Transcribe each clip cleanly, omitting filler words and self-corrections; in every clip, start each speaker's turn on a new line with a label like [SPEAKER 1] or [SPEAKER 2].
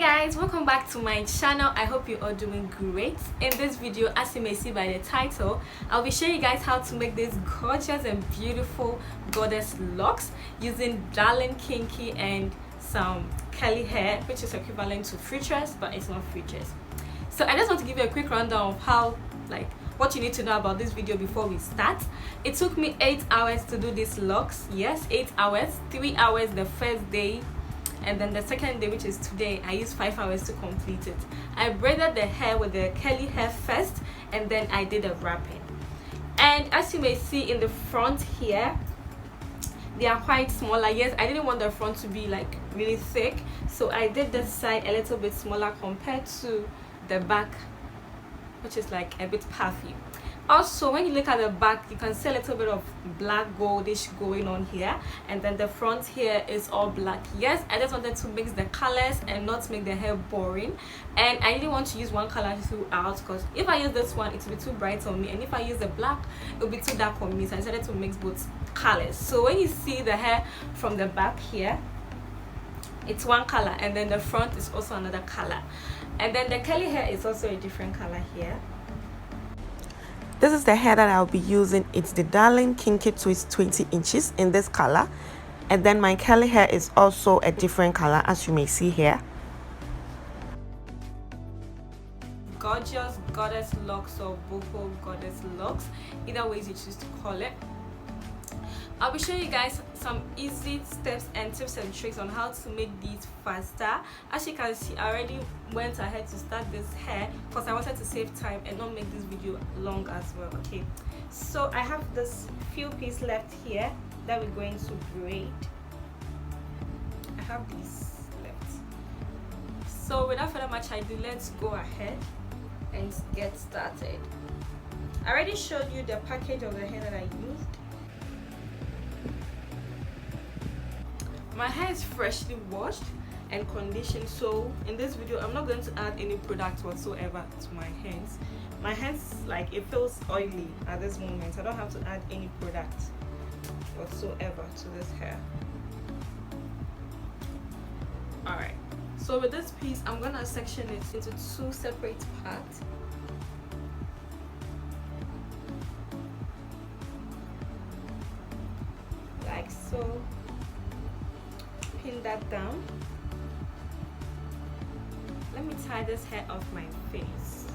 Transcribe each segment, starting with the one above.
[SPEAKER 1] Guys, welcome back to my channel. I hope you're all doing great. In this video, as you may see by the title, I'll be showing you guys how to make this gorgeous and beautiful goddess locks using darling kinky and some curly hair, which is equivalent to features, but it's not features. So I just want to give you a quick rundown of how, what you need to know about this video before we start. It took me 8 hours to do these locks. Yes, 8 hours. 3 hours the first day, and then the second day, which is today, I used 5 hours to complete it. I braided the hair with the curly hair first, and then I did a wrapping. And as you may see in the front here, they are quite smaller. Yes, I didn't want the front to be like really thick, so I did this side a little bit smaller compared to the back, which is like a bit puffy. Also, when you look at the back, you can see a little bit of black goldish going on here, and then the front here is all black. Yes, I just wanted to mix the colors and not make the hair boring, and I didn't want to use one color throughout, because if I use this one, it will be too bright on me, and if I use the black, it will be too dark on me. So I decided to mix both colors. So when you see the hair from the back here, it's one color, and then the front is also another color, and then the curly hair is also a different color here.
[SPEAKER 2] This is the hair that I'll be using. It's the Darling Kinky Twist 20 inches in this color. And then my curly hair is also a different color, as you may see here.
[SPEAKER 1] Gorgeous goddess locks or boho goddess locks, either ways you choose to call it. I'll be showing you guys some easy steps and tips and tricks on how to make these faster. As you can see, I already went ahead to start this hair because I wanted to save time and not make this video long as well. Okay, so I have this few pieces left here that we're going to braid. I have these left. So without further much ado, let's go ahead and get started. I already showed you the package of the hair that I used. My hair is freshly washed and conditioned, so in this video I'm not going to add any product whatsoever to my hands. My hands, like, it feels oily at this moment. I don't have to add any product whatsoever to this hair. Alright, so with this piece I'm gonna section it into 2 separate parts. Like so. Pin that down. Let me tie this hair off my face.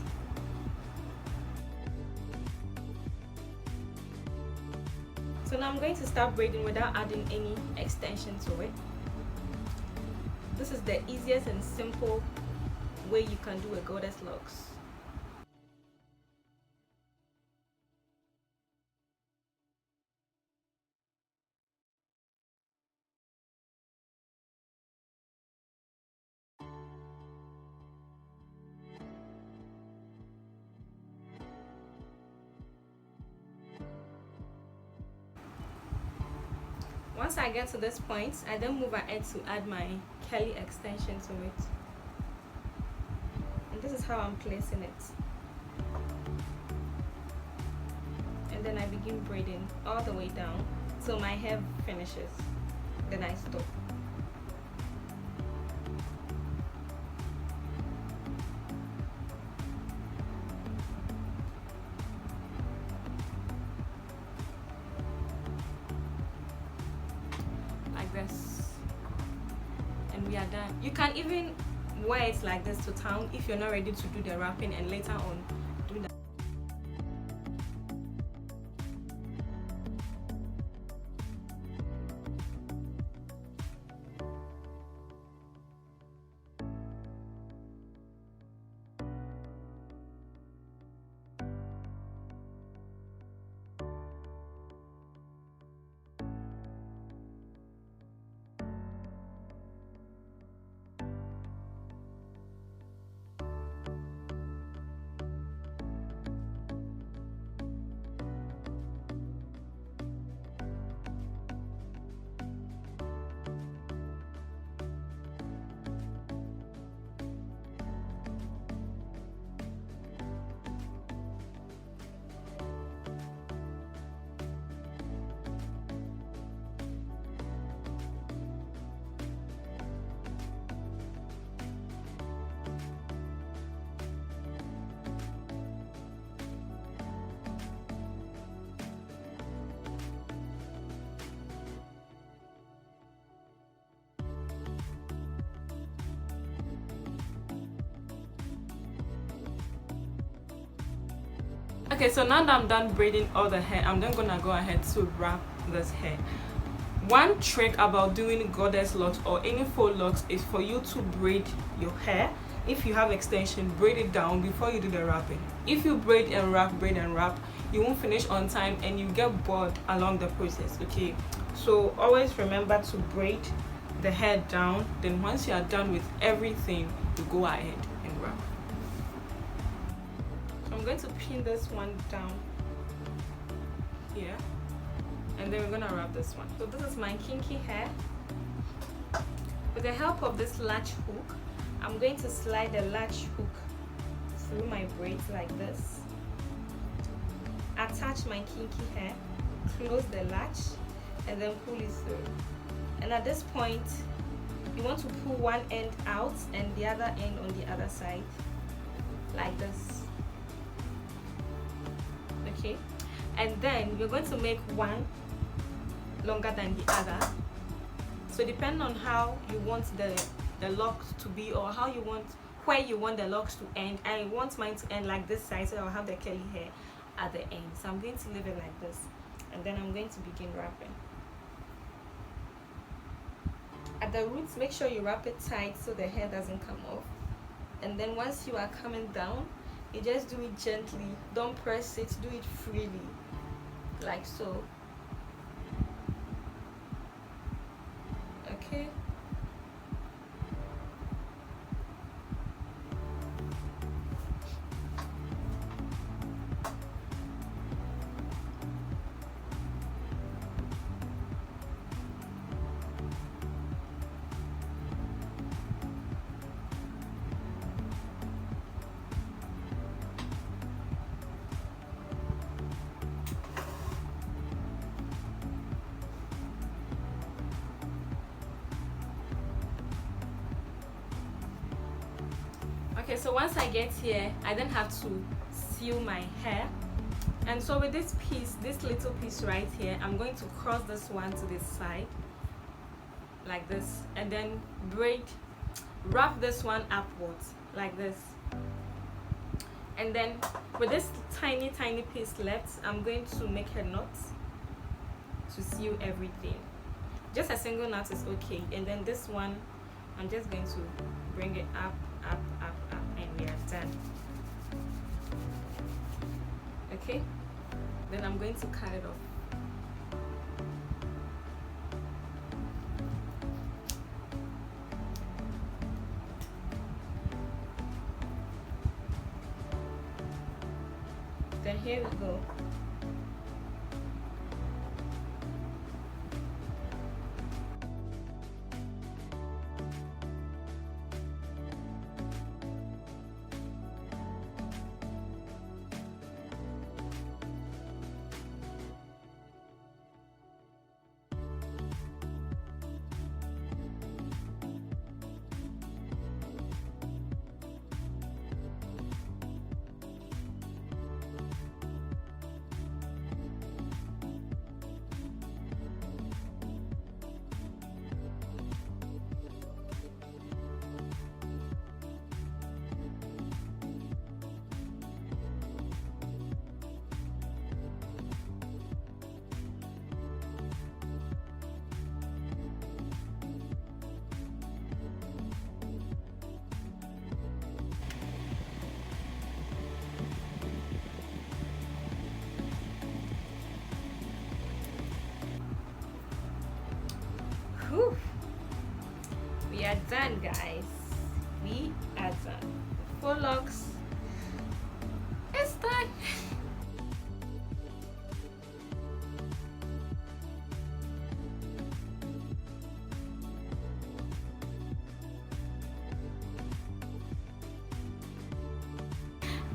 [SPEAKER 1] So now I'm going to start braiding without adding any extension to it. This is the easiest and simple way you can do a goddess locks. Once I get to this point, I then move ahead to add my curly extension to it. And this is how I'm placing it. And then I begin braiding all the way down till my hair finishes. Then I stop. This, and we are done. You can even wear it like this to town if you're not ready to do the wrapping and later on do that. Okay, so now that I'm done braiding all the hair, I'm then gonna go ahead to wrap this hair. One trick about doing goddess locks or any faux locks is for you to braid your hair. If you have extension, braid it down before you do the wrapping. If you braid and wrap, you won't finish on time and you get bored along the process. Okay, so always remember to braid the hair down. Then once you are done with everything, you go ahead and wrap. So I'm going to pin this one down here, and then we're gonna wrap this one. So this is my kinky hair. With the help of this latch hook, I'm going to slide the latch hook through my braids like this, attach my kinky hair, close the latch, and then pull it through. And at this point, you want to pull one end out and the other end on the other side like this. Okay, and then you're going to make one longer than the other. So depending on how you want the locks to be, or how you want, where you want the locks to end. I want mine to end like this side, so I'll have the curly hair at the end. So I'm going to leave it like this, and then I'm going to begin wrapping. At the roots, make sure you wrap it tight so the hair doesn't come off. And then once you are coming down, you just do it gently. Don't press it, do it freely, like so. Okay. Okay, so once I get here, I then have to seal my hair. And so with this piece, this little piece right here, I'm going to cross this one to this side like this, and then wrap this one upwards like this. And then with this tiny piece left, I'm going to make a knot to seal everything. Just a single knot is okay. And then this one, I'm just going to bring it up, and we are done. Okay, then I'm going to cut it off. Then here we go. Whew. We are done, guys. We are done. Faux locks. It's done.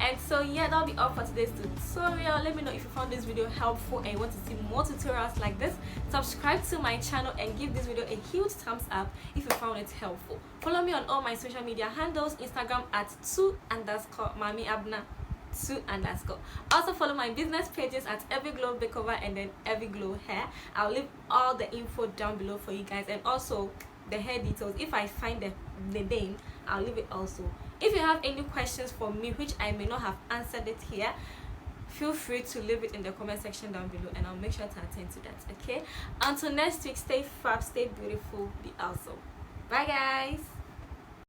[SPEAKER 1] And so yeah, that'll be all for today's tutorial. Let me know if you found this video helpful and you want to see more tutorials like this. Subscribe to my channel and give this video a huge thumbs up if you found it helpful. Follow me on all my social media handles: Instagram at 2_mamiabna 2_. Also follow my business pages at Everglow Makeover and then Everglow Hair. I'll leave all the info down below for you guys, and also the hair details. If I find the name, I'll leave it also. If you have any questions for me which I may not have answered it here, feel free to leave it in the comment section down below, and I'll make sure to attend to that. Okay, until next week, stay fab, stay beautiful, be awesome. Bye guys.